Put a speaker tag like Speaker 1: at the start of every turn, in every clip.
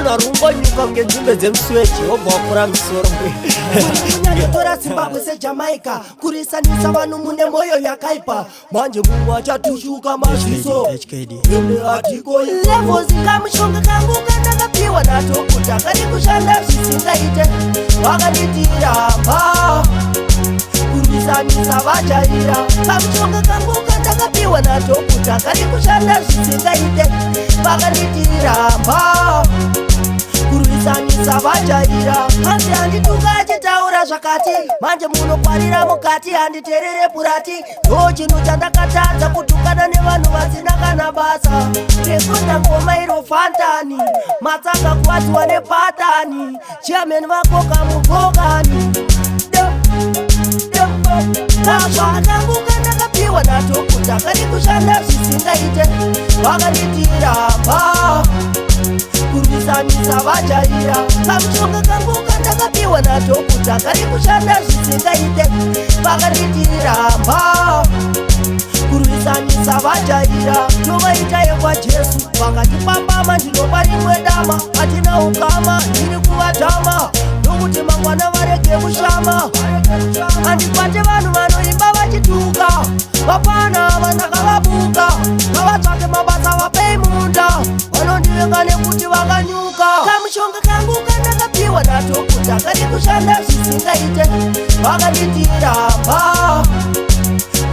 Speaker 1: kana rungo nyuka ngenzimbe dzemswechi obva wakura misoro
Speaker 2: kunyanyotora Zimbabwe seJamaica kurisanisa vanhu mune moyo yakaipa manje mungu achatushuka mazviso atiko levels kamushonga kangu kandakapiwa nadhokuta kari kushanda zvisingaite vakanditiramba kurisanisa vajaira kamushonga kangu kandakapiwa nadhokuta kari kushanda zvisingaite vakanditiramba kurisanisa vajaira hanzi handituka achitaura zvakati manje munokwarira mukati handiterere purati ndo chinhu chandakatadza kutukana nevanhu vasina kana basa rekota ngoma iro fantani matsanga kuwatiwa nepatani chiameni vakoka mugogani kava kangu kandakapiwa nadhokuta kari kushanda zvisingaite vakanditiramba kurisanisa vajaira kamushonga kangu kandakapiwa nadhokuta kari kushanda zvisingaite vakanditiramba kurisanisa vajaira tovaita yekwajesu vakatipambama ndinopa rimwe dama hatina ukama ndiri kuvatama nokuti mangwana varege kushama handipate vanhu vanoimba vachituka vapana vandakavabuka ngavatsvake mabasa vapei munda vanondivenga nekuti vakanyuka kamushonga kangu kandakapiwa nadhokuta kari kushanda zvisingaite vakanditiramba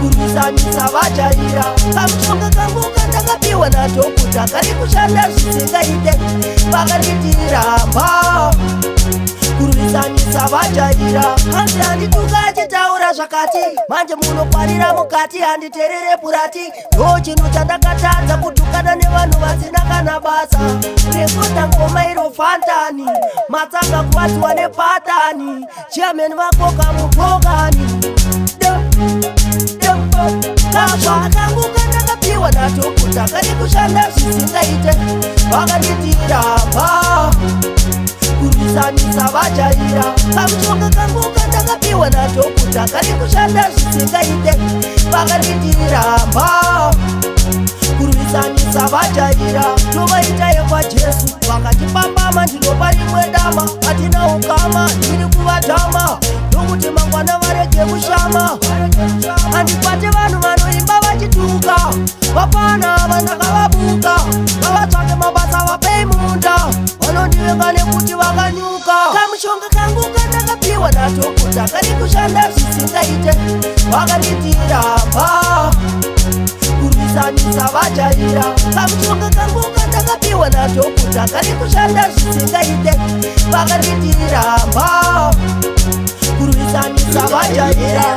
Speaker 2: kurisanisa vajaira kamushonga kangu kandakapiwa nadhokuta kari kushanda zvisingaite vakanditiramba kurisanisa vajaira hanzi handituka achitaura zvakati manje munokwarira mukati handiterere purati ndo chinhu chandakatadza kutukana nevanhu vasina kana basa rekota ngoma iro fantani matsanga kuwatiwa nepatani chiameni vakoka mugogani kava kangu kandakapiwa nadhokuta kari kushanda zvisingaite vakanditiramba kurisanisa vajaira kamushonga kangu kandakapiwa nadhokuta kari kushanda zvisingaite vakanditiramba kurisanisa vajaira tovaita yekwajesu vakatipambama ndinopa rimwe dama hatina ukama ndiri kuvatama nokuti mangwana varege kushama handipate vanhu vanoimba vachituka vapana vandakavabuka ngavatsvake mabasa vapei munda vanondivenga nekuti vakanyuka kamushonga kangu kandakapiwa nadhokuta kari kushanda zvisingaite vakanditiramba kurisanisa vajaira kamushonga kangu kandakapiwa nadhokuta kari kushanda zvisingaite vakanditiramba kurisanisa vajaira